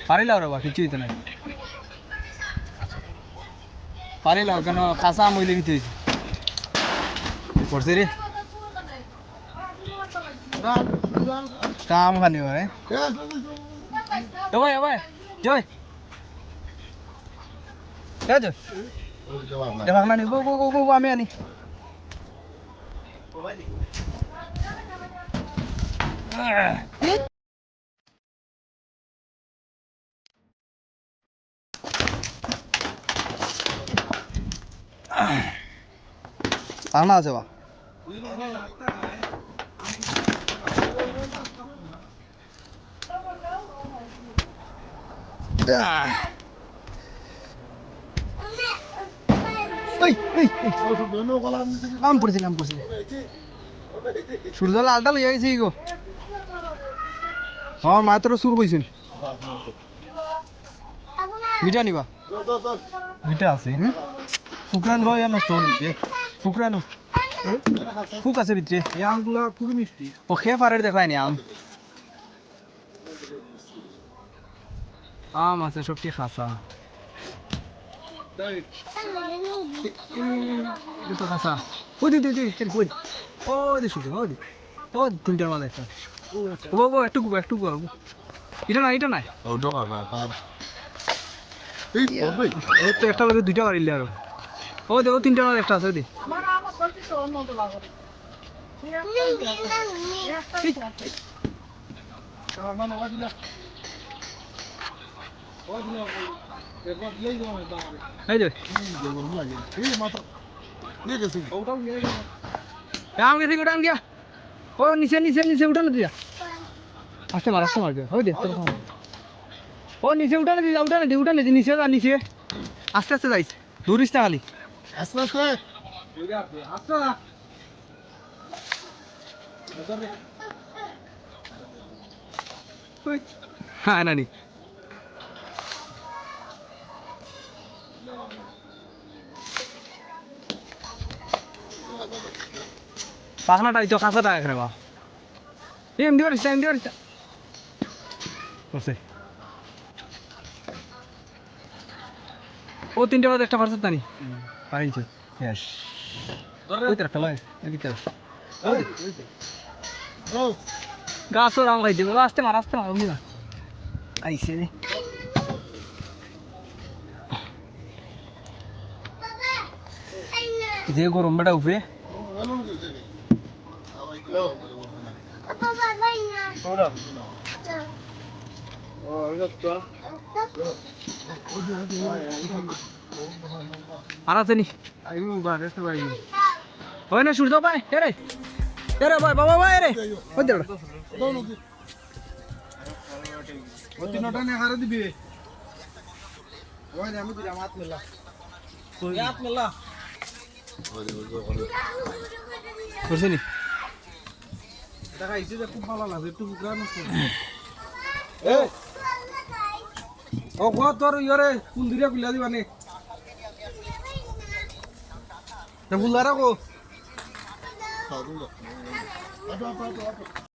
পারিলাও রে বা কিছুই তো নাই পারিলাও কেন কাঁচা আম হইলে কিছু হয়েছে পড়ছে রে কাম খানি হয় ভাই ভাই জয় জয় দেখাক না নি আমি আনি পাওনা আছে বা আম পড়ছে সূর্য লালটা লইয়া গেছে গো আমার মা তোর সুর কইছেন মিঠা নিবা মিঠা আছে শুক্রান ভাই আমার স্টোর শুক্রানো ফুক আছে ভিতরে এই আমগুলো খুবই মিষ্টি ও খেয়ে পারে দেখায়নি আম আছে সবটি খাসা খাসা ওই দি ও দি শুধু ও তিনটার মাল একটা ও একটু এটা নাই এই তো একটা লাগে দুইটা বাড়িলে আর ও দেখো তিনটার মাল একটা আছে দি এই যে আম গেছে উঠান গিয়া ও নিচে উঠানো দিয়া আস্তে মার ওই দে ও নিচে উঠানে নিচে আস্তে যাইছে দূরিস না খালি হ্যাঁ নানি পাখনাটা দিত কাঁচাটা এখানে বা এমনি পারিস ও তিনটে বাজে একটা পারছে তানি পারিছে ওই তো একটা লয় গাছও রাম খাইছে আসতে মার আইসে রে যে গরম বেটা উপরে আর আছে নি ওই না সূর্য ভাই এরে ভাই বাবা ভাই এরে ওই দে ও তিনটা নে হারে দিবি ওই আমি দিলাম হাত মেলা করছে নি দেখা ইসে যে খুব ভালো লাগে একটু গ্রাম এ ও গো তোর ইরে ফুল দিরা গুলা দিবানে না ফুল দারা গো